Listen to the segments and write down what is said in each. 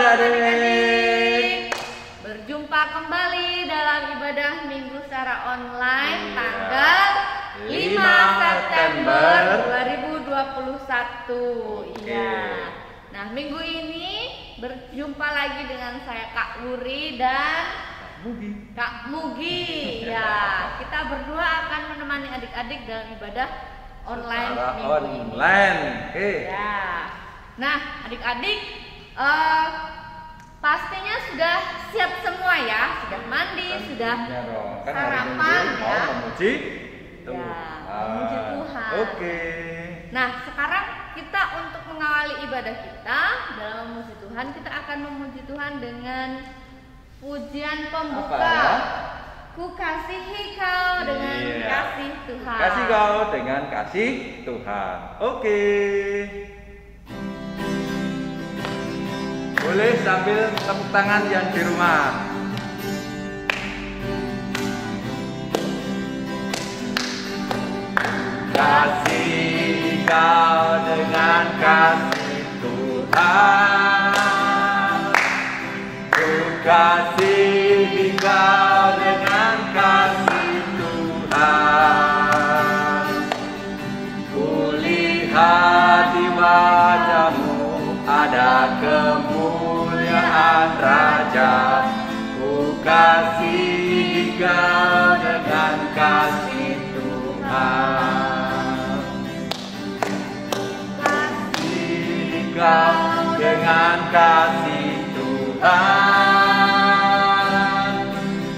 adik-adik. Berjumpa kembali dalam ibadah minggu secara online tanggal 5 September 2021. Iya. Nah, minggu ini berjumpa lagi dengan saya Kak Wuri dan Kak Mugi. Ya, kita berdua akan menemani adik-adik dalam ibadah online minggu ini. Oke. Ya. Nah, adik-adik pastinya sudah siap semua ya, sudah mandi, sudah sarapan ya. Memuji Tuhan. Memuji Tuhan. Oke. Nah, sekarang kita untuk mengawali ibadah kita dalam memuji Tuhan, kita akan memuji Tuhan dengan pujian pembuka. Apa ya? Ku kasihi kau dengan kasih Tuhan. Kasih kau dengan kasih Tuhan. Oke. Boleh sambil tepuk tangan yang di rumah. Kasih kau dengan kasih Tuhan. Ku kasih kau dengan kasih Tuhan. Kulihat di wajahmu ada kemuliaan Raja. Ku kasih kau dengan kasih Tuhan. Kasih kau dengan kasih Tuhan.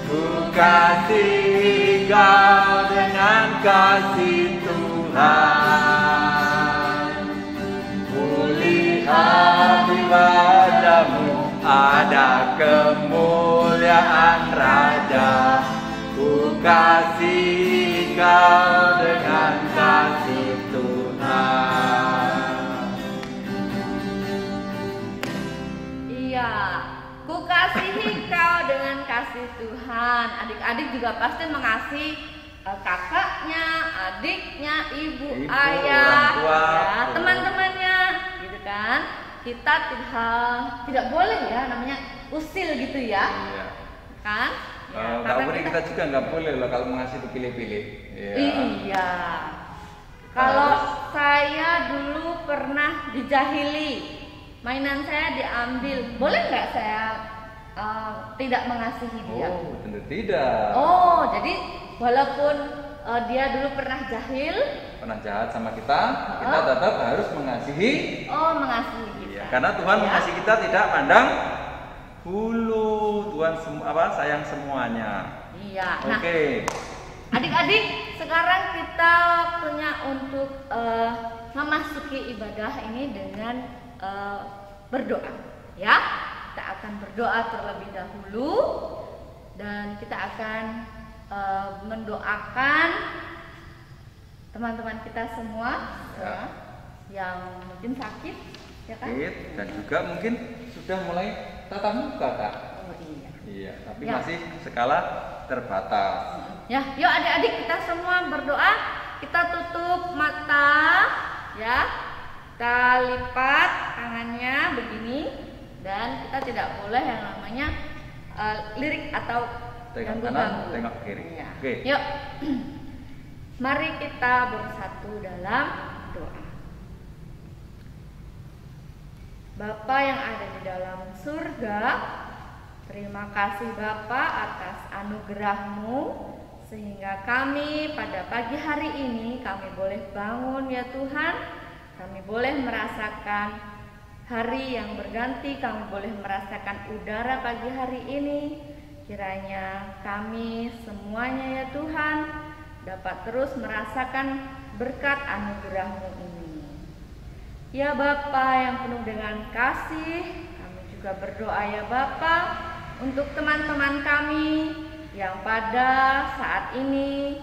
Ku kasih kau dengan kasih Tuhan. Kulihat di wajahmu ada kemuliaan Raja. Ku kasih kau dengan kasih Tuhan. Iya, ku kasihi kau dengan kasih Tuhan. Adik-adik juga pasti mengasihi kakaknya, adiknya, ibu, ayah, ya, teman-temannya, gitu kan? Kita tidak boleh ya, namanya usil gitu ya, Iya. kan? Ya, Kak Wuri, kita juga nggak boleh loh kalau mengasihi itu pilih-pilih. Iya. Kalau saya dulu pernah dijahili, mainan saya diambil, boleh nggak saya tidak mengasihi dia? Oh, tentu tidak. Oh, jadi walaupun dia dulu pernah jahil, Pernah jahat sama kita tetap harus mengasihi. oh mengasihi kita. Iya, karena Tuhan mengasihi kita tidak pandang bulu. Tuhan sayang semuanya. Iya. Nah, Oke. adik-adik, sekarang kita waktunya untuk memasuki ibadah ini dengan berdoa. Ya, kita akan berdoa terlebih dahulu dan kita akan mendoakan teman-teman kita semua yang mungkin sakit, ya kan? Dan juga mungkin sudah mulai tatap muka, Kak. Oh iya. Iya, tapi Ya. masih skala terbatas. Ya, yuk adik-adik kita semua berdoa. Kita tutup mata, ya. Kita lipat tangannya begini dan kita tidak boleh yang namanya lirik atau Tengok kanan, ganggu-ganggu. tengok kiri. Ya. Oke. Yuk. Mari kita bersatu dalam doa. Bapa yang ada di dalam surga, terima kasih Bapa atas anugerah-Mu sehingga kami pada pagi hari ini kami boleh bangun ya Tuhan. Kami boleh merasakan hari yang berganti, kami boleh merasakan udara pagi hari ini. Kiranya kami semuanya ya Tuhan dapat terus merasakan berkat anugerah-Mu ini. Ya Bapa yang penuh dengan kasih, kami juga berdoa ya Bapa untuk teman-teman kami yang pada saat ini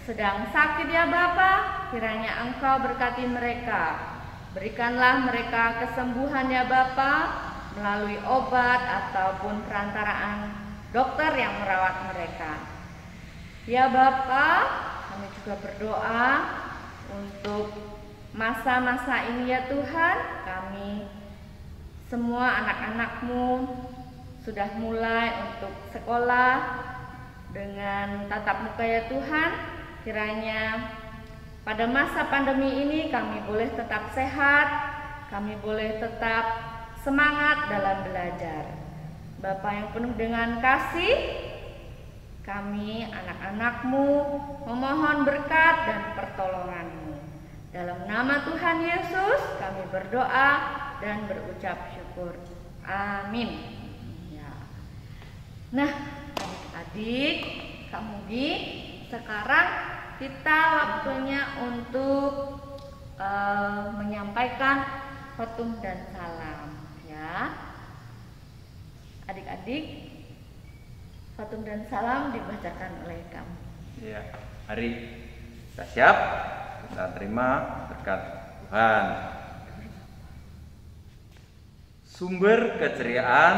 sedang sakit ya Bapa. Kiranya Engkau berkati mereka. Berikanlah mereka kesembuhan ya Bapa melalui obat ataupun perantaraan dokter yang merawat mereka. Ya Bapa, kami juga berdoa untuk masa-masa ini ya Tuhan. Kami semua anak-anakmu sudah mulai untuk sekolah dengan tatap muka ya Tuhan. Kiranya pada masa pandemi ini kami boleh tetap sehat, kami boleh tetap semangat dalam belajar. Bapa yang penuh dengan kasih, kami anak-anakmu memohon berkat dan pertolongan-Mu. Dalam nama Tuhan Yesus kami berdoa dan berucap syukur. Amin. Ya. Nah, adik-adik, Kamugi, sekarang kita waktunya untuk menyampaikan khotbah dan salam, ya. Adik-adik, khotbah dan salam dibacakan oleh kamu. Iya, mari kita siap, kita terima berkat Tuhan. Sumber keceriaan,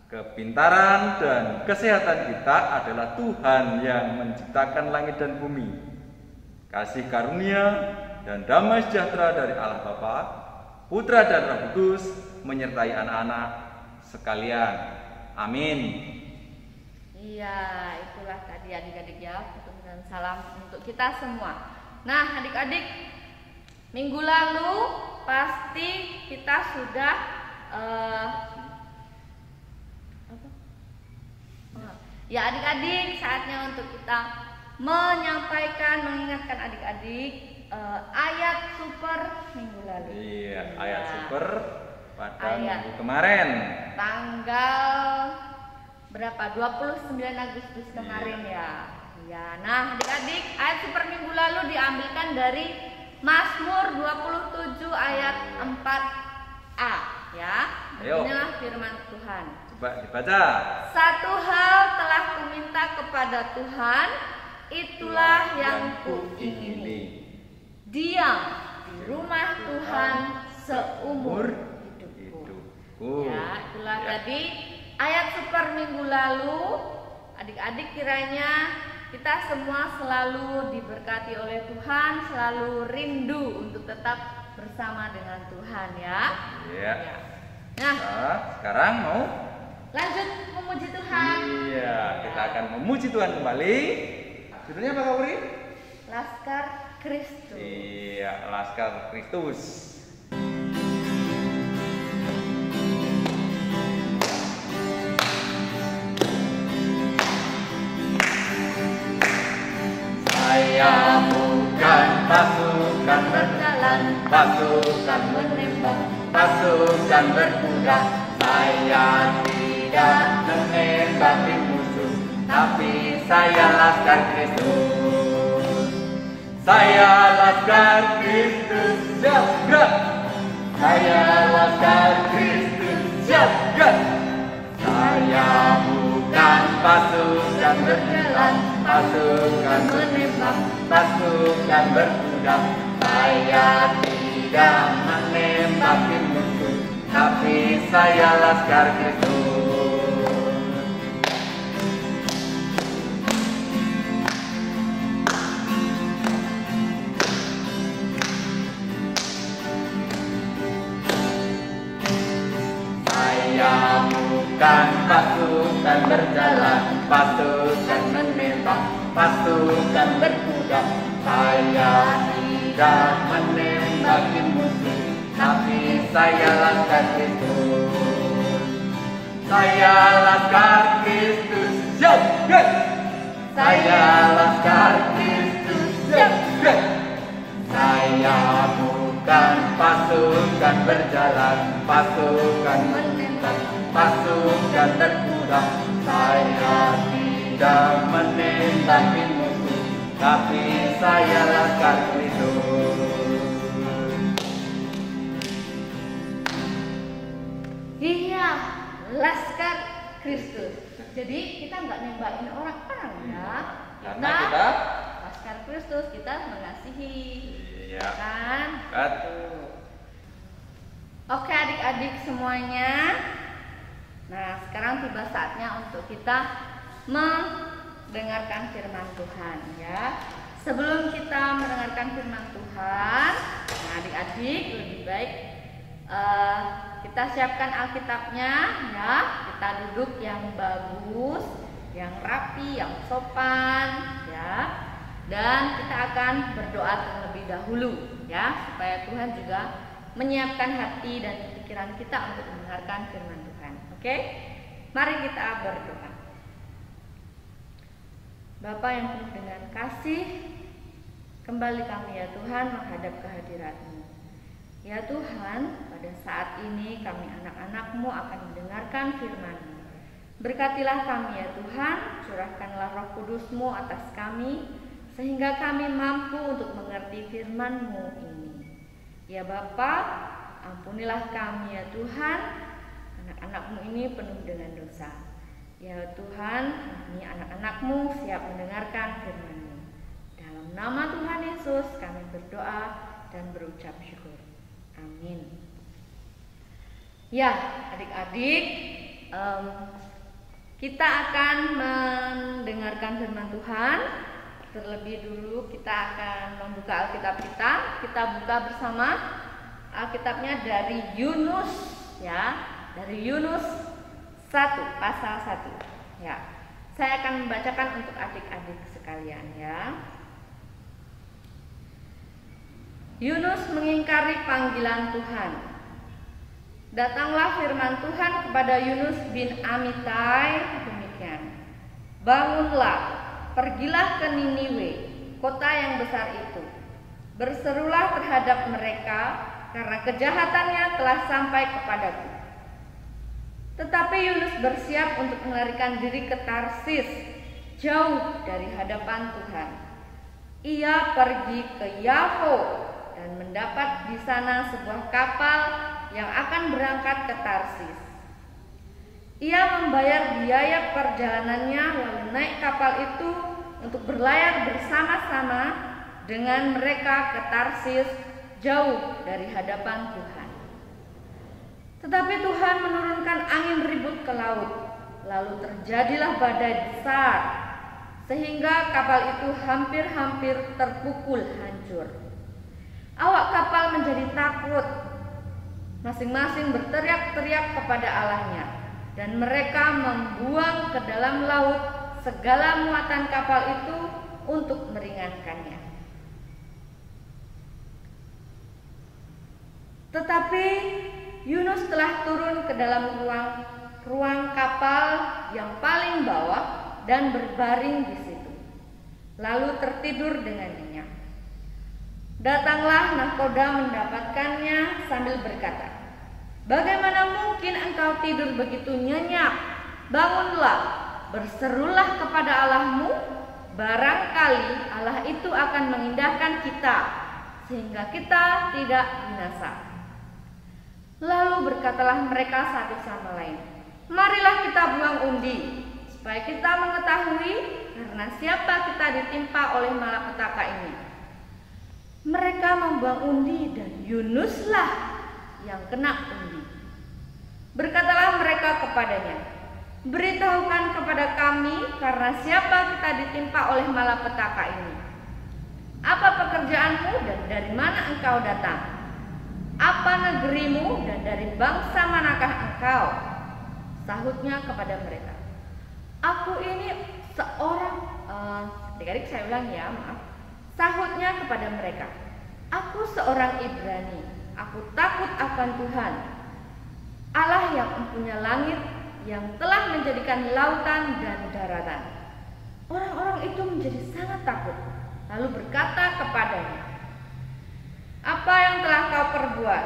kepintaran, dan kesehatan kita adalah Tuhan yang menciptakan langit dan bumi. Kasih karunia dan damai sejahtera dari Allah Bapa, Putra dan Roh Kudus menyertai anak-anak sekalian. Amin. Iya, itulah tadi adik-adik ya, khotbah dan salam untuk kita semua. Nah, adik-adik, minggu lalu pasti kita sudah ya adik-adik, saatnya untuk kita menyampaikan, mengingatkan adik-adik ayat super minggu lalu. Iya, ayat super pada ayat minggu kemarin. Tanggal berapa? 29 Agustus kemarin ya. Ya, nah adik-adik, ayat super minggu lalu diambilkan dari Mazmur 27 ayat 4a ya. Ayo. Inilah firman Tuhan. Coba dibaca. Satu hal telah kuminta kepada Tuhan, itulah yang kuingini. Diam di rumah Tuhan seumur hidupku. Ya, itulah tadi ayat super minggu lalu. Adik-adik, kiranya kita semua selalu diberkati oleh Tuhan, selalu rindu untuk tetap bersama dengan Tuhan ya. Iya. Ya. Nah, sekarang mau lanjut memuji Tuhan. Iya, kita akan memuji Tuhan kembali. Judulnya apa Kak Uri? Laskar Kristus. Iya, Laskar Kristus. Saya bukan pasukan Berjalan, pasukan menembak, pasukan berkuda. Saya tidak menembaki musuh, tapi saya Laskar Kristus. Saya Laskar Kristus, siap gerak. Saya Laskar Kristus, siap gerak. Saya bukan pasukan berjalan, pasukan menembak, pasukan berkuda. Saya tidak menembaki musuh, tapi saya Laskar Kristus. Saya bukan pasukan berjalan, pasukan menembak, pasukan berkuda. Saya tidak menembaki musuh, tapi saya Laskar Kristus. Saya Laskar Kristus, siap gerak. Saya Laskar Kristus, siap gerak. Saya bukan pasukan berjalan, pasukan menembak, pasukan berkuda. Saya tidak menembaki musuh, tapi saya Laskar Kristus. Iya, Laskar Kristus. Jadi kita nggak nembakin orang-orang ya. Karena kita Laskar Kristus, kita mengasihi. iya Kan? Tuh. Oke adik-adik semuanya. Nah, sekarang tiba saatnya untuk kita mendengarkan firman Tuhan ya. Sebelum kita mendengarkan firman Tuhan, nah adik-adik lebih baik kita kita siapkan Alkitabnya ya. Kita duduk yang bagus, yang rapi, yang sopan ya. Dan kita akan berdoa terlebih dahulu ya, supaya Tuhan juga menyiapkan hati dan pikiran kita untuk mendengarkan firman Tuhan. Oke? Mari kita berdoa. Bapa yang penuh dengan kasih, kembali kami ya Tuhan menghadap kehadirat-Mu. Ya Tuhan, pada saat ini kami anak-anak-Mu akan mendengarkan firman-Mu. Berkatilah kami ya Tuhan, curahkanlah Roh Kudus-Mu atas kami, sehingga kami mampu untuk mengerti firman-Mu ini. Ya Bapa, ampunilah kami ya Tuhan, anak-anak-Mu ini penuh dengan dosa. Ya Tuhan, kami anak-anak-Mu siap mendengarkan firman-Mu. Dalam nama Tuhan Yesus kami berdoa dan berucap syukur. Amin. Ya, adik-adik, kita akan mendengarkan firman Tuhan. Terlebih dulu kita akan membuka Alkitab kita. Kita buka bersama Alkitabnya dari Yunus ya, dari Yunus 1 pasal 1 ya. Saya akan membacakan untuk adik-adik sekalian ya. Yunus mengingkari panggilan Tuhan. Datanglah firman Tuhan kepada Yunus bin Amittai demikian. Bangunlah, pergilah ke Niniwe, kota yang besar itu. Berserulah terhadap mereka, karena kejahatannya telah sampai kepadaku. Tetapi Yunus bersiap untuk melarikan diri ke Tarsis, jauh dari hadapan Tuhan. Ia pergi ke Yafo dan mendapat di sana sebuah kapal yang akan berangkat ke Tarsis. Ia membayar biaya perjalanannya lalu naik kapal itu untuk berlayar bersama-sama dengan mereka ke Tarsis, jauh dari hadapan Tuhan. Tetapi Tuhan menurunkan angin ribut ke laut, lalu terjadilah badai besar, sehingga kapal itu hampir-hampir terpukul hancur. Awak kapal menjadi takut, masing-masing berteriak-teriak kepada Allahnya, dan mereka membuang ke dalam laut segala muatan kapal itu untuk meringankannya. Tetapi Yunus telah turun ke dalam ruang kapal yang paling bawah dan berbaring di situ, lalu tertidur dengan nyenyak. Datanglah nahkoda mendapatkannya sambil berkata, "Bagaimana mungkin engkau tidur begitu nyenyak? Bangunlah, berserulah kepada Allahmu, barangkali Allah itu akan mengindahkan kita, sehingga kita tidak binasa." Lalu berkatalah mereka satu sama lain, "Marilah kita buang undi, supaya kita mengetahui karena siapa kita ditimpa oleh malapetaka ini." Mereka membuang undi dan Yunuslah yang kena undi. Berkatalah mereka kepadanya, "Beritahukan kepada kami karena siapa kita ditimpa oleh malapetaka ini. Apa pekerjaanmu dan dari mana engkau datang? Apa negerimu dan dari bangsa manakah engkau?" Sahutnya kepada mereka, "Aku ini seorang..." Adik-adik saya ulang ya, maaf. Sahutnya kepada mereka, "Aku seorang Ibrani. Aku takut akan Tuhan, Allah yang mempunyai langit, yang telah menjadikan lautan dan daratan." Orang-orang itu menjadi sangat takut, lalu berkata kepadanya, "Apa yang telah kau perbuat?"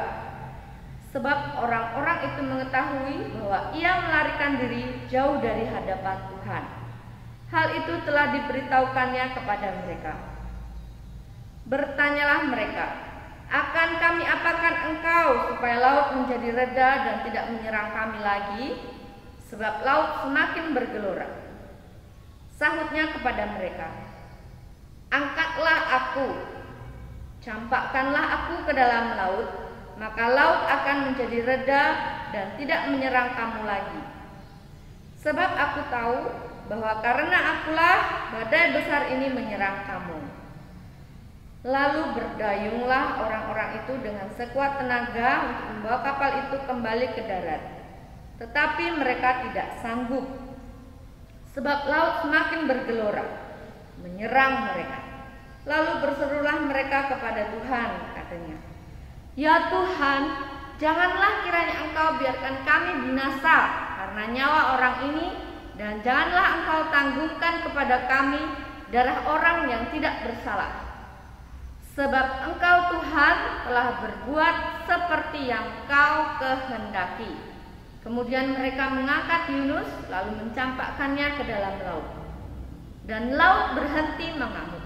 Sebab orang-orang itu mengetahui bahwa ia melarikan diri jauh dari hadapan Tuhan. Hal itu telah diberitahukannya kepada mereka. Bertanyalah mereka, "Akan kami apakan engkau supaya laut menjadi reda dan tidak menyerang kami lagi? Sebab laut semakin bergelora." Sahutnya kepada mereka, "Angkatlah aku, campakkanlah aku ke dalam laut, maka laut akan menjadi reda dan tidak menyerang kamu lagi. Sebab aku tahu bahwa karena akulah badai besar ini menyerang kamu." Lalu berdayunglah orang-orang itu dengan sekuat tenaga untuk membawa kapal itu kembali ke darat. Tetapi mereka tidak sanggup, sebab laut semakin bergelora menyerang mereka. Lalu berserulah mereka kepada Tuhan, katanya, "Ya Tuhan, janganlah kiranya Engkau biarkan kami binasa karena nyawa orang ini, dan janganlah Engkau tanggungkan kepada kami darah orang yang tidak bersalah. Sebab Engkau Tuhan telah berbuat seperti yang Kau kehendaki." Kemudian mereka mengangkat Yunus lalu mencampakkannya ke dalam laut, dan laut berhenti mengamuk.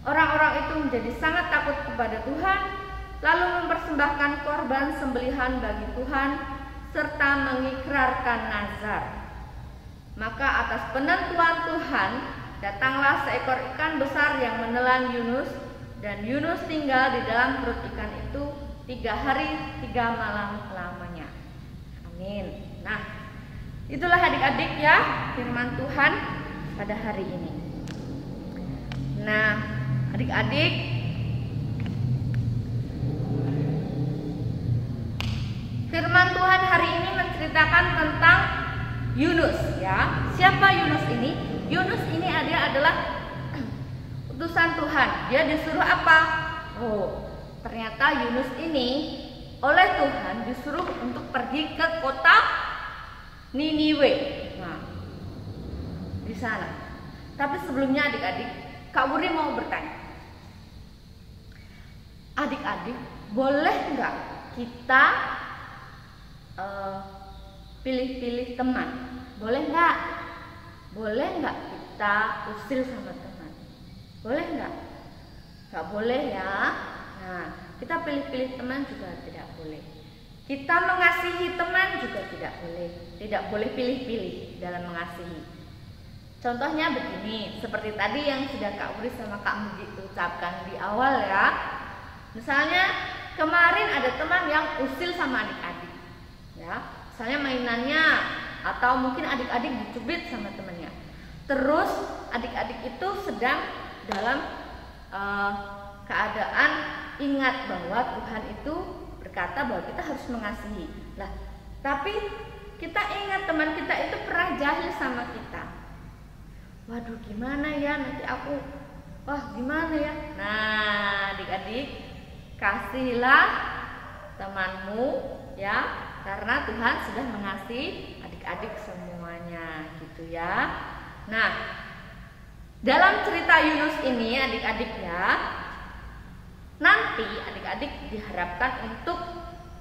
Orang-orang itu menjadi sangat takut kepada Tuhan, lalu mempersembahkan korban sembelihan bagi Tuhan serta mengikrarkan nazar. Maka atas penentuan Tuhan datanglah seekor ikan besar yang menelan Yunus, dan Yunus tinggal di dalam perut ikan itu 3 hari 3 malam lamanya. Amin. Nah, itulah adik-adik ya firman Tuhan pada hari ini. Nah, adik-adik, firman Tuhan hari ini menceritakan tentang Yunus ya. Siapa Yunus ini? Yunus ini adalah utusan Tuhan. Dia disuruh apa? Oh, ternyata Yunus ini oleh Tuhan disuruh untuk pergi ke kota Niniwe. Nah, di sana. Tapi sebelumnya adik-adik, Kak Wuri mau bertanya. Adik-adik, boleh nggak kita pilih-pilih teman? Boleh nggak? Boleh nggak kita usil sama teman? Boleh nggak? Nggak boleh ya. Nah, kita pilih-pilih teman juga tidak boleh. Kita mengasihi teman juga tidak boleh. Tidak boleh pilih-pilih dalam mengasihi. Contohnya begini, seperti tadi yang sudah Kak Wuri sama Kak Mugi ucapkan di awal ya. Misalnya kemarin ada teman yang usil sama adik-adik ya. Misalnya mainannya atau mungkin adik-adik dicubit sama temannya. Terus adik-adik itu sedang dalam keadaan ingat bahwa Tuhan itu berkata bahwa kita harus mengasihi. Lah, tapi kita ingat teman kita itu pernah jahil sama kita. Waduh, gimana ya nanti aku, wah gimana ya. Nah, adik-adik, kasihilah temanmu ya, karena Tuhan sudah mengasihi adik-adik semuanya gitu ya. Nah, dalam cerita Yunus ini adik-adik ya, nanti adik-adik diharapkan untuk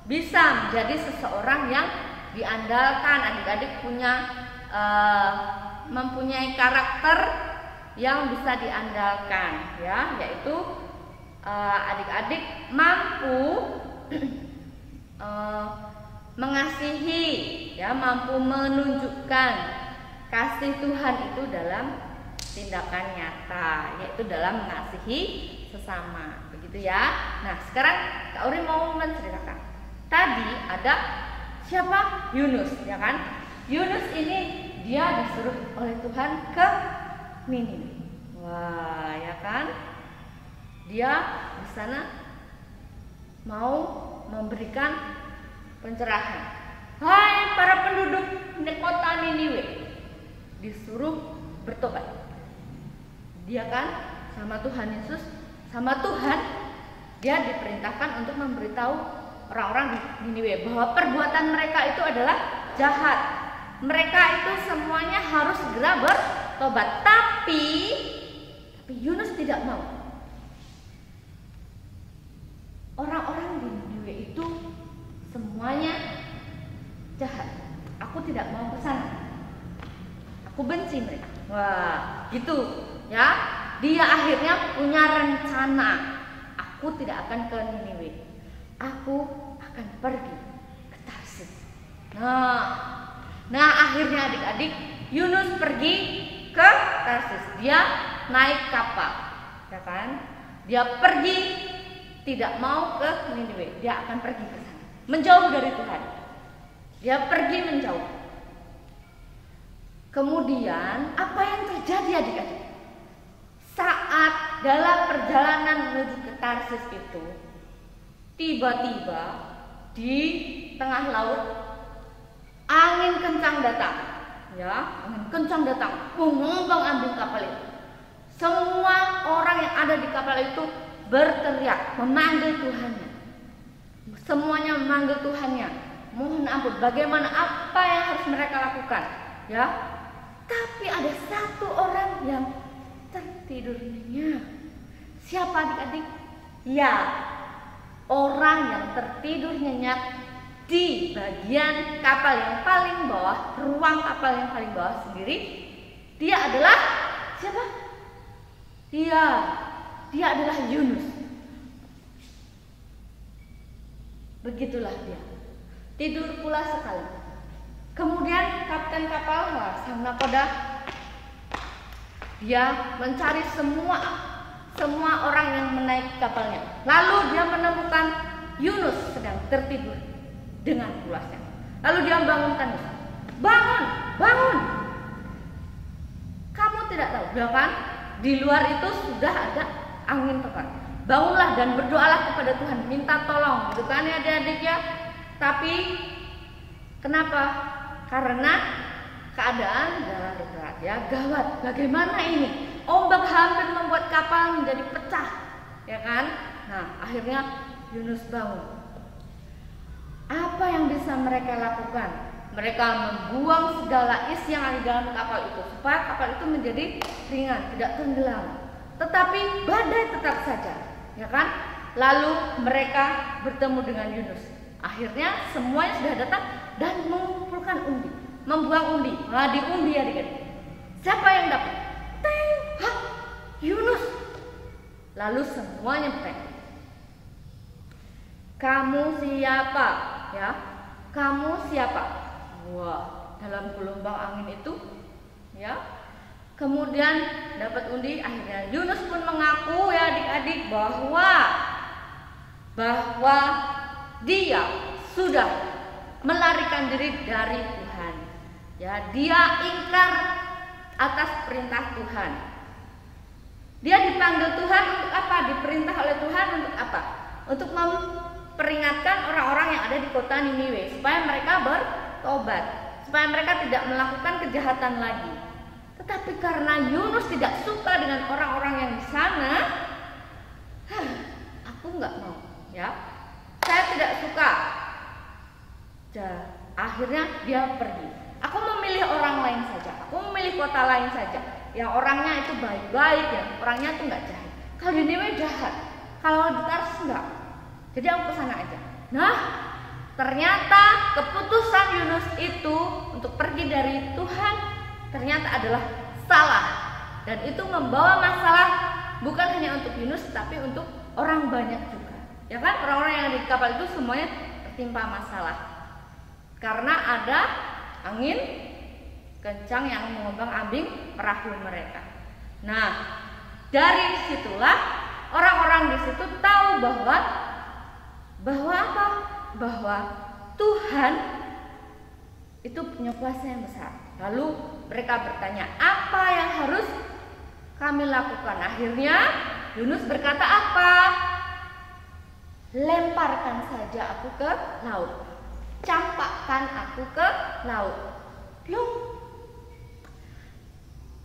bisa menjadi seseorang yang diandalkan. Adik-adik mempunyai karakter yang bisa diandalkan ya, yaitu adik-adik mampu mengasihi ya, mampu menunjukkan kasih Tuhan itu dalam tindakan nyata, yaitu dalam mengasihi sesama, begitu ya. Nah, sekarang Kak Uri mau menceritakan. Tadi ada siapa? Yunus, ya kan? Yunus ini dia disuruh oleh Tuhan ke Niniwe. Wah, ya kan? Dia di sana mau memberikan pencerahan. Hai para penduduk di kota Niniwe, disuruh bertobat. Dia kan sama Tuhan Yesus, sama Tuhan, dia diperintahkan untuk memberitahu orang-orang di Niniwe bahwa perbuatan mereka itu adalah jahat. Mereka itu semuanya harus segera bertobat. Tapi Yunus tidak mau. Orang-orang di Niniwe itu semuanya jahat. Aku tidak mau ke sana. Aku benci mereka. Wah, gitu ya. Dia akhirnya punya rencana. Aku tidak akan ke Niniwe. Aku akan pergi ke Tarsis. Nah, akhirnya adik-adik, Yunus pergi ke Tarsis. Dia naik kapal, ya kan? Dia pergi, tidak mau ke Niniwe. Dia akan pergi ke sana, menjauh dari Tuhan. Dia pergi menjauh. Kemudian apa yang terjadi adik-adik? Saat dalam perjalanan menuju ke Tarsis itu, tiba-tiba di tengah laut angin kencang datang. Ya, angin kencang datang, mengombang-ambing kapal itu. Semua orang yang ada di kapal itu berteriak, memanggil Tuhannya. Semuanya memanggil Tuhannya. Mohon ampun, bagaimana apa yang harus mereka lakukan? Ya, tapi ada satu orang yang tertidur nyenyak. Siapa adik-adik? Ya, orang yang tertidur nyenyak di bagian kapal yang paling bawah, ruang kapal yang paling bawah sendiri. Dia adalah siapa? Dia adalah Yunus. Begitulah dia, tidur pula sekali. Kemudian kapten kapal, sang nakoda, dia mencari semua orang yang menaiki kapalnya. Lalu dia menemukan Yunus sedang tertidur dengan pulasnya. Lalu dia membangunkan Yunus. Bangun, bangun. Kamu tidak tahu, ya kan? Di luar itu sudah ada angin topan. Bangunlah dan berdoalah kepada Tuhan, minta tolong, gitu kan ya adik-adik ya. Tapi kenapa? Karena keadaan darurat ya, gawat. Bagaimana ini? Ombak hampir membuat kapal menjadi pecah, ya kan? Nah, akhirnya Yunus bangun. Apa yang bisa mereka lakukan? Mereka membuang segala isi yang ada di dalam kapal itu supaya kapal itu menjadi ringan, tidak tenggelam. Tetapi badai tetap saja, ya kan? Lalu mereka bertemu dengan Yunus. Akhirnya semuanya sudah datang dan mengumpulkan undi, membuang undi. Nah, diundi ya adik-adik. Siapa yang dapat? Hah, Yunus. Lalu semuanya bertanya, kamu siapa? Ya, kamu siapa? Wah, dalam gelombang angin itu, ya. Kemudian dapat undi. Akhirnya Yunus pun mengaku ya adik-adik bahwa dia sudah melarikan diri dari Tuhan. Ya, dia ingkar atas perintah Tuhan. Dia dipanggil Tuhan untuk apa? Diperintah oleh Tuhan untuk apa? Untuk memperingatkan orang-orang yang ada di kota Niniwe supaya mereka bertobat, supaya mereka tidak melakukan kejahatan lagi. Tetapi karena Yunus tidak suka dengan orang-orang yang di sana, aku nggak mau, ya. Saya tidak suka. Akhirnya dia pergi. Aku memilih orang lain saja. Aku memilih kota lain saja. Yang orangnya itu baik-baik, ya. Orangnya itu nggak jahat. Kalau di Niniwe jahat, kalau di Tarsis enggak. Jadi aku ke sana aja. Nah, ternyata keputusan Yunus itu untuk pergi dari Tuhan ternyata adalah salah. Dan itu membawa masalah bukan hanya untuk Yunus tapi untuk orang banyak juga. Ya kan? Orang-orang yang di kapal itu semuanya tertimpa masalah. Karena ada angin kencang yang mengombang-ambing perahu mereka. Nah, dari situlah orang-orang di situ tahu bahwa apa? Bahwa Tuhan itu punya kuasa yang besar. Lalu mereka bertanya, apa yang harus kami lakukan? Akhirnya Yunus berkata apa? Lemparkan saja aku ke laut. Campakkan aku ke laut. Loh,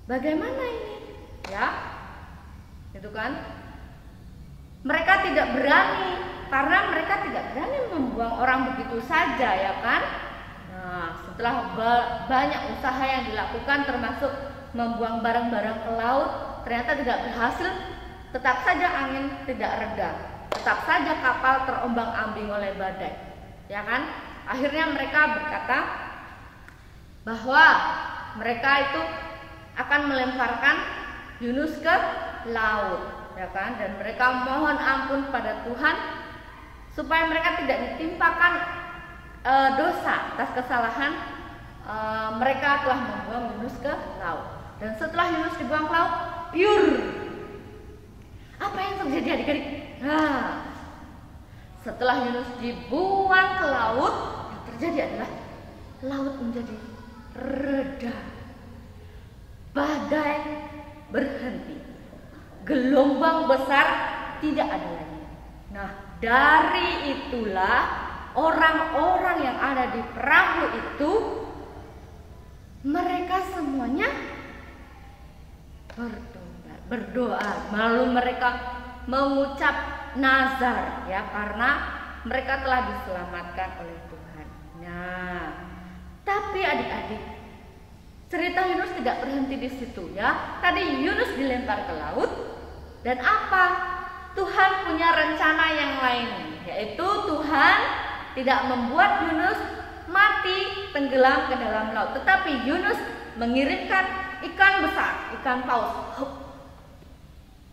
bagaimana ini? Ya, itu kan? Mereka tidak berani, karena mereka tidak berani membuang orang begitu saja, ya kan? Nah, setelah banyak usaha yang dilakukan, termasuk membuang barang-barang ke laut, ternyata tidak berhasil. Tetap saja angin tidak reda, tetap saja kapal terombang-ambing oleh badai, ya kan? Akhirnya mereka berkata bahwa mereka itu akan melemparkan Yunus ke laut, ya kan? Dan mereka mohon ampun pada Tuhan supaya mereka tidak ditimpakan dosa atas kesalahan mereka telah membuang Yunus ke laut. Dan setelah Yunus dibuang ke laut, pure. Apa yang terjadi adik-adik? Nah, setelah Yunus dibuang ke laut, yang terjadi adalah laut menjadi reda. Badai berhenti. gelombang besar tidak ada lagi. Nah, dari itulah orang-orang yang ada di perahu itu, mereka semuanya berdoa. Lalu mereka mengucap nazar, ya, karena mereka telah diselamatkan oleh Tuhan. Nah, tapi adik-adik, cerita Yunus tidak berhenti di situ, ya. Tadi Yunus dilempar ke laut, dan apa? Tuhan punya rencana yang lain, yaitu Tuhan tidak membuat Yunus mati tenggelam ke dalam laut, tetapi Yunus mengirimkan ikan besar, ikan paus.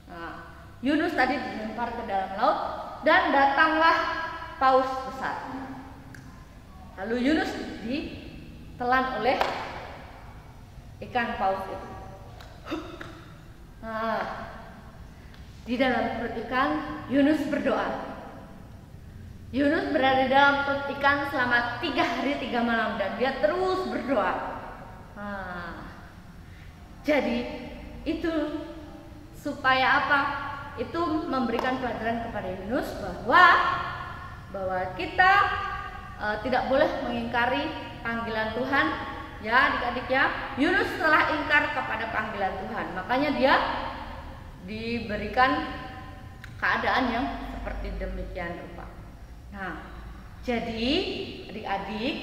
Nah, Yunus tadi dilempar ke dalam laut dan datanglah paus besar. Lalu Yunus ditelan oleh ikan paus itu. Nah, di dalam perut ikan, Yunus berdoa. Yunus berada di dalam perut ikan selama 3 hari 3 malam dan dia terus berdoa. Jadi itu supaya apa? Itu memberikan pelajaran kepada Yunus bahwa kita tidak boleh mengingkari panggilan Tuhan, ya adik-adik ya. Yunus telah ingkar kepada panggilan Tuhan, makanya dia diberikan keadaan yang seperti demikian rupa. Nah, jadi adik-adik,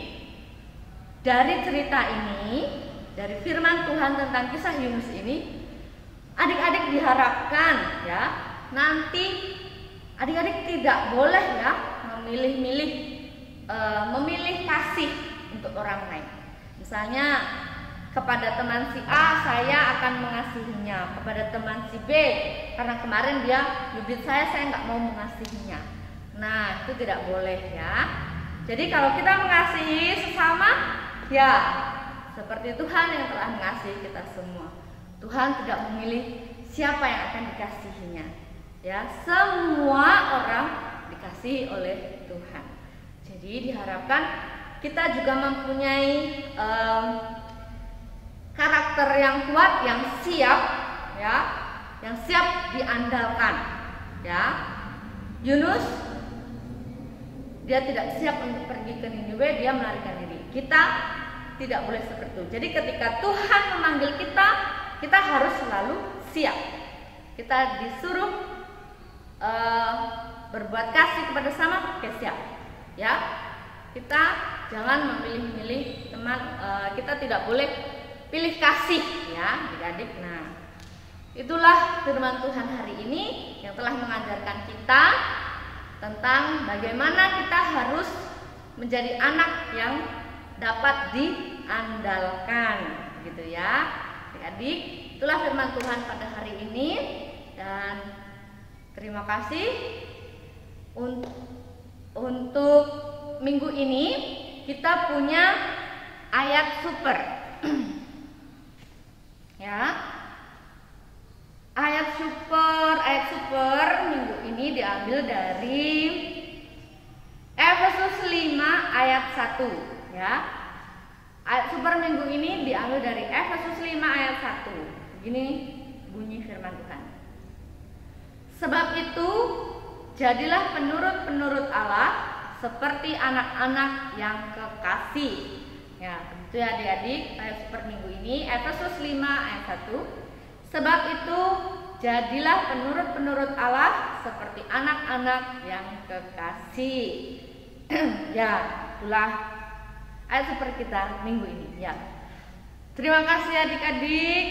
dari cerita ini, dari firman Tuhan tentang kisah Yunus ini, adik-adik diharapkan ya, nanti adik-adik tidak boleh ya memilih kasih untuk orang lain. Misalnya kepada teman si A saya akan mengasihinya, kepada teman si B karena kemarin dia nyubit saya nggak mau mengasihinya. Nah, itu tidak boleh ya. Jadi kalau kita mengasihi sesama, ya seperti Tuhan yang telah mengasihi kita semua. Tuhan tidak memilih siapa yang akan dikasihinya. Ya, semua orang dikasihi oleh Tuhan. Jadi diharapkan kita juga mempunyai karakter yang kuat, yang siap, ya, yang siap diandalkan. Ya, Yunus dia tidak siap untuk pergi ke Niniwe, dia melarikan diri. Kita tidak boleh seperti itu. Jadi ketika Tuhan memanggil kita, kita harus selalu siap. Kita disuruh berbuat kasih kepada sama, oke siap. Ya, kita jangan memilih-milih teman. Kita tidak boleh pilih kasih, ya, adik-adik. Nah, itulah firman Tuhan hari ini yang telah mengajarkan kita tentang bagaimana kita harus menjadi anak yang dapat diandalkan, gitu ya, adik-adik. Itulah firman Tuhan pada hari ini, dan terima kasih untuk minggu ini kita punya ayat super. Ya, ayat super minggu ini diambil dari Efesus 5 ayat 1, ya. Ayat super minggu ini diambil dari Efesus 5 ayat 1. Begini bunyi firman Tuhan. Sebab itu jadilah penurut-penurut Allah seperti anak-anak yang kekasih. Ya, begitu ya adik-adik, ayat super minggu ini Efesus 5 ayat 1. Sebab itu jadilah penurut-penurut Allah seperti anak-anak yang kekasih. Ya, itulah ayat super kita minggu ini, ya. Terima kasih adik-adik.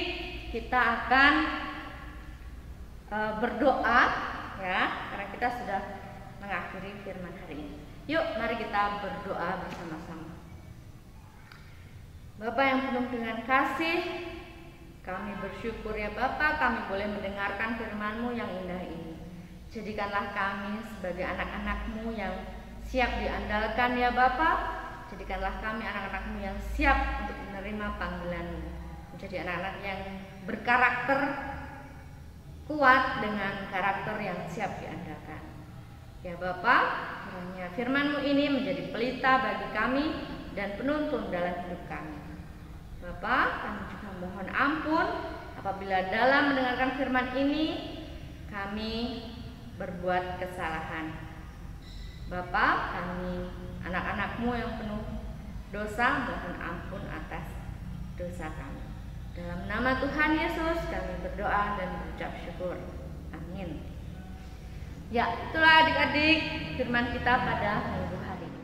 Kita akan berdoa, ya, karena kita sudah mengakhiri firman hari ini. Yuk, mari kita berdoa bersama-sama. Bapa yang penuh dengan kasih, kami bersyukur ya Bapa, kami boleh mendengarkan firman-Mu yang indah ini. Jadikanlah kami sebagai anak-anak-Mu yang siap diandalkan ya Bapa. Jadikanlah kami anak-anak-Mu yang siap untuk menerima panggilan-Mu, menjadi anak-anak yang berkarakter kuat dengan karakter yang siap diandalkan. Ya Bapa, kiranya firman-Mu ini menjadi pelita bagi kami dan penuntun dalam hidup kami. Bapa, kami juga mohon ampun apabila dalam mendengarkan firman ini kami berbuat kesalahan. Bapa, kami anak-anak-Mu yang penuh dosa, mohon ampun atas dosa kami. Dalam nama Tuhan Yesus kami berdoa dan berucap syukur. Amin. Ya, itulah adik-adik firman kita pada minggu hari ini.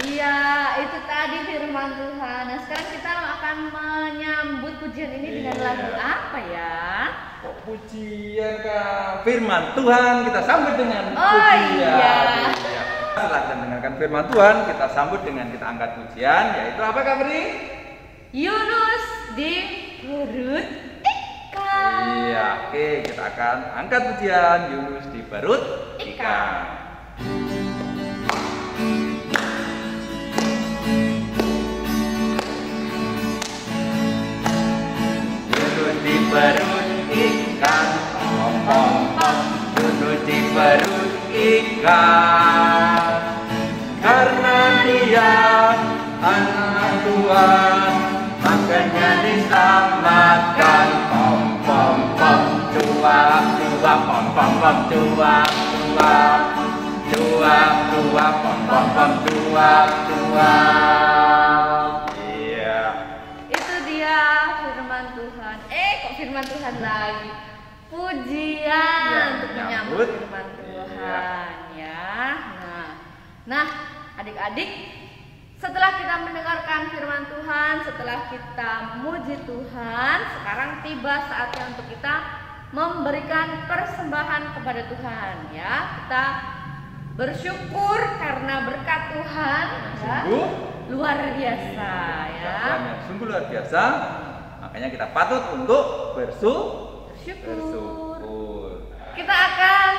Iya, itu tadi firman Tuhan. Nah, sekarang kita akan menyambut pujian ini dengan lagu apa ya? Kok pujian Kak? Firman Tuhan kita sambut dengan Oh pujian. iya. Setelah kita mendengarkan firman Tuhan, kita sambut dengan kita angkat pujian, yaitu apa Kak Bri? Yunus di perut ikan. Iya, oke, kita akan angkat pujian Yunus di perut ikan. Yunus di perut ikan, pom pom pom. Yunus di perut ikan, karena dia anak Tuhan, makanya diselamatkan. Pom pom pom, cuap cuap, pom pom pom, cuap cuap, cuap cuap, pom pom pom, cuap cuap. Iya. Itu dia firman Tuhan. Kok firman Tuhan lagi? Pujian Ya, untuk menyambut firman Tuhan ya. Nah, adik-adik, setelah kita mendengarkan firman Tuhan, setelah kita memuji Tuhan, sekarang tiba saatnya untuk kita memberikan persembahan kepada Tuhan ya. Kita bersyukur karena berkat Tuhan ya, Sungguh luar biasa ya. Tuhan yang sungguh luar biasa, makanya kita patut untuk bersyukur. Kita akan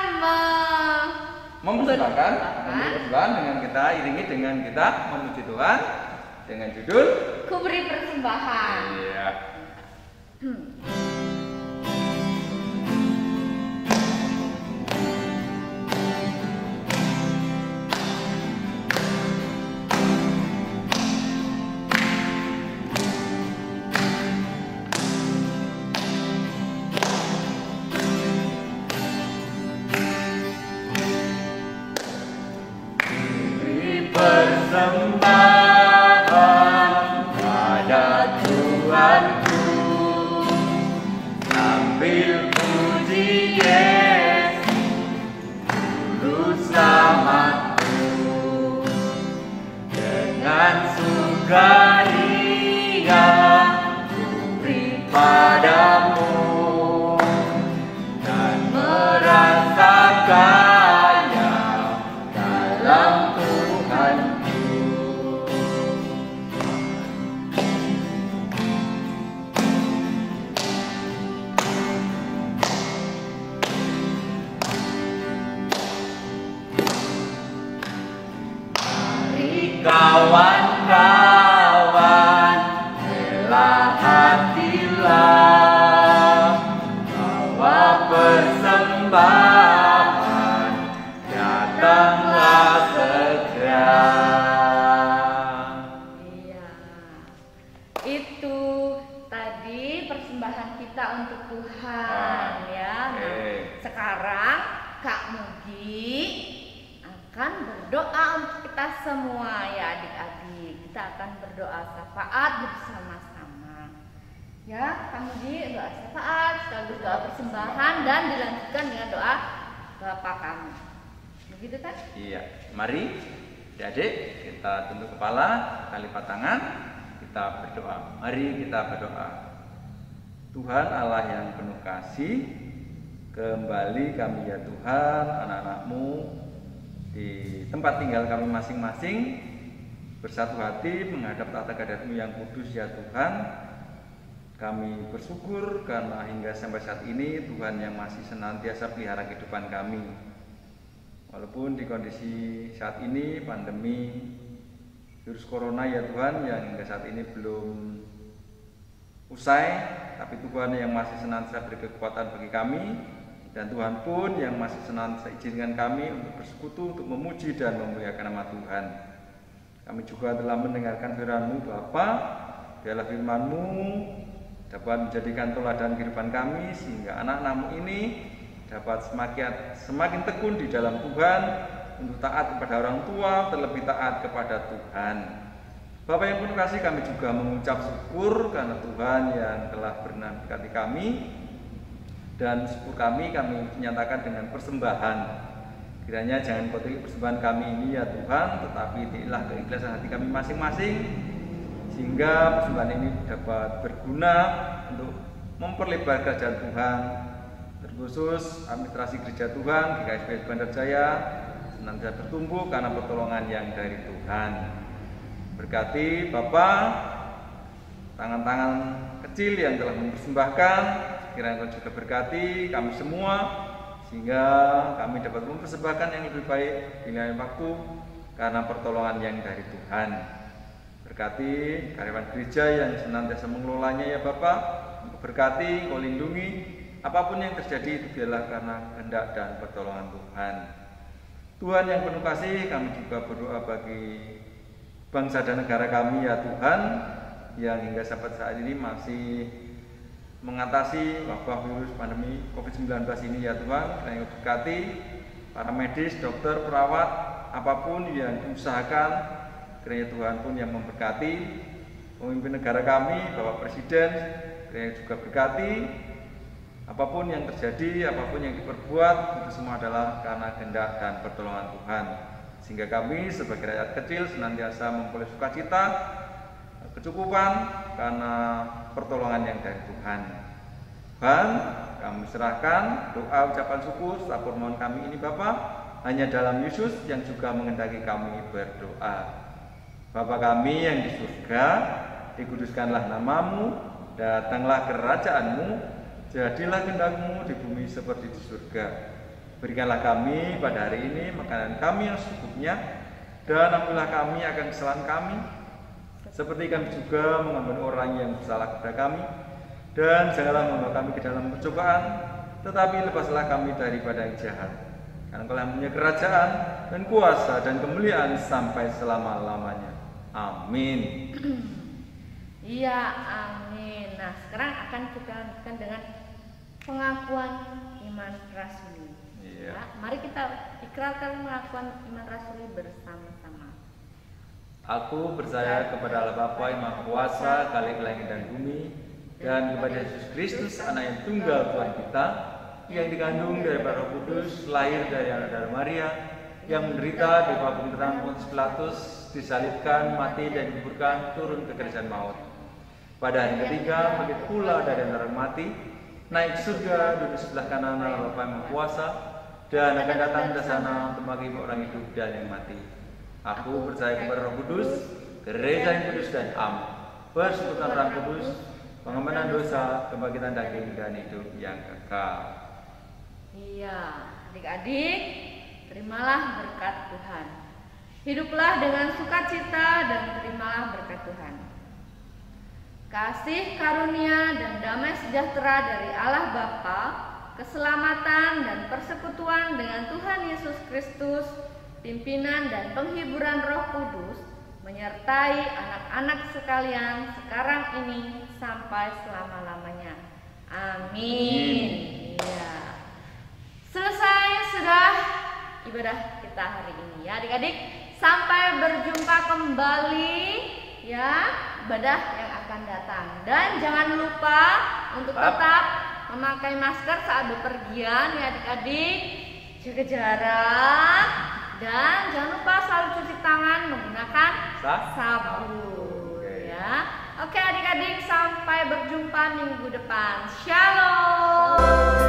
mempersembahkan dengan kita iringi dengan kita memuji Tuhan dengan judul Ku beri persembahan. Iya. Persembahan pada Tuhanku, sambil puji Yesus Juru Selamatku, dengan sukaria ku beri padamu dan merasa kaya dalam kawan-kawan, rela hatilah, bawa persembahan, datanglah segera. Iya, itu tadi persembahan kita untuk Tuhan ya. Nah, sekarang Kak Mugi akan berdoa untuk kita semua ya adik-adik. Kita akan berdoa syafaat bersama-sama. Ya, kamu di doa syafaat, sekaligus doa persembahan dan dilanjutkan dengan doa Bapa kamu. Begitu kan? Iya, mari adik-adik kita tunduk kepala, kita lipat tangan, kita berdoa. Mari kita berdoa. Tuhan Allah yang penuh kasih, kembali kami ya Tuhan, anak-anak-Mu di tempat tinggal kami masing-masing, bersatu hati menghadap tata kadirat-Mu yang kudus ya Tuhan. Kami bersyukur karena hingga sampai saat ini Tuhan yang masih senantiasa pelihara kehidupan kami. Walaupun di kondisi saat ini pandemi virus corona ya Tuhan yang hingga saat ini belum usai, tapi Tuhan yang masih senantiasa beri kekuatan bagi kami. Dan Tuhan pun yang masih senantiasa izinkan kami untuk bersekutu, untuk memuji dan memuliakan nama Tuhan. Kami juga telah mendengarkan firman-Mu Bapa, biarlah firman-Mu dapat menjadikan teladan kehidupan kami, sehingga anak-anak-Mu ini dapat semakin tekun di dalam Tuhan, untuk taat kepada orang tua, terlebih taat kepada Tuhan. Bapak yang penuh kasih, kami juga mengucap syukur karena Tuhan yang telah berkati kami, dan syukur kami nyatakan dengan persembahan. Kiranya jangan kau tilik persembahan kami ini ya Tuhan, tetapi tiliklah keikhlasan hati kami masing-masing, sehingga persembahan ini dapat berguna untuk memperlebar kerajaan Tuhan, terkhusus administrasi gereja Tuhan GKSP Bandar Jaya senantiasa bertumbuh karena pertolongan yang dari Tuhan. Berkati Bapak, tangan-tangan kecil yang telah mempersembahkan, kiranya Kau juga berkati kami semua, sehingga kami dapat mempersembahkan yang lebih baik di lain waktu karena pertolongan yang dari Tuhan. Berkati karyawan gereja yang senantiasa mengelolanya ya Bapak, berkati, Kau lindungi, apapun yang terjadi itu biarlah karena kehendak dan pertolongan Tuhan. Tuhan yang penuh kasih, kami juga berdoa bagi bangsa dan negara kami ya Tuhan, yang hingga sampai saat ini masih mengatasi wabah virus pandemi COVID-19 ini ya Tuhan. Kiranya berkati para medis, dokter, perawat, apapun yang diusahakan, kiranya Tuhan pun yang memberkati. Pemimpin negara kami, Bapak Presiden, kiranya juga berkati. Apapun yang terjadi, apapun yang diperbuat, itu semua adalah karena kehendak dan pertolongan Tuhan. Sehingga kami sebagai rakyat kecil senantiasa memperoleh sukacita, kecukupan karena pertolongan yang dari Tuhan. Tuhan, kami serahkan doa ucapan syukur serta permohonan kami ini Bapa hanya dalam Yesus yang juga menghendaki kami berdoa. Bapa kami yang di surga, dikuduskanlah namamu, datanglah kerajaanmu, jadilah kehendak-Mu di bumi seperti di surga. Berikanlah kami pada hari ini makanan kami yang secukupnya, dan ampunilah kami akan kesalahan kami, seperti kami juga mengampuni orang yang bersalah kepada kami. Dan janganlah membawa kami ke dalam percobaan, tetapi lepaslah kami daripada yang jahat. Karena Engkau yang punya kerajaan dan kuasa dan kemuliaan sampai selama-lamanya. Amin. Iya, amin. Nah, sekarang akan kita lanjutkan dengan pengakuan iman rasuli. Iya. Ya, mari kita ikrarkan pengakuan iman rasuli bersama-sama. Aku percaya kepada Allah Bapa yang Maha Kuasa, Khalik langit dan bumi, dan kepada Yesus Kristus, Anak yang tunggal Tuhan kita, yang dikandung dari Roh Kudus, lahir dari anak darah Maria, yang menderita di bawah pemerintahan Pontius Pilatus, disalibkan, mati dan dikuburkan, turun ke kerajaan maut. Pada hari ketiga, bangkit pula dari antara mati, naik surga, duduk sebelah kanan Allah Bapa yang Maha Kuasa, dan akan datang ke sana untuk menghakimi orang hidup dan yang mati. Aku percaya kepada Roh Kudus, gereja yang kudus dan am, persekutuan Roh Kudus, pengampunan dosa, kebangkitan daging dan hidup yang kekal. Iya, adik-adik, terimalah berkat Tuhan. Hiduplah dengan sukacita dan terimalah berkat Tuhan. Kasih karunia dan damai sejahtera dari Allah Bapa, keselamatan dan persekutuan dengan Tuhan Yesus Kristus, pimpinan dan penghiburan Roh Kudus, menyertai anak-anak sekalian sekarang ini sampai selama-lamanya. Amin. Iya. Selesai sudah ibadah kita hari ini ya adik-adik. Sampai berjumpa kembali ya ibadah yang akan datang. Dan jangan lupa untuk tetap memakai masker saat bepergian ya adik-adik. Jaga jarak. Dan jangan lupa selalu cuci tangan menggunakan sabun ya. Oke adik-adik, sampai berjumpa minggu depan. Shalom.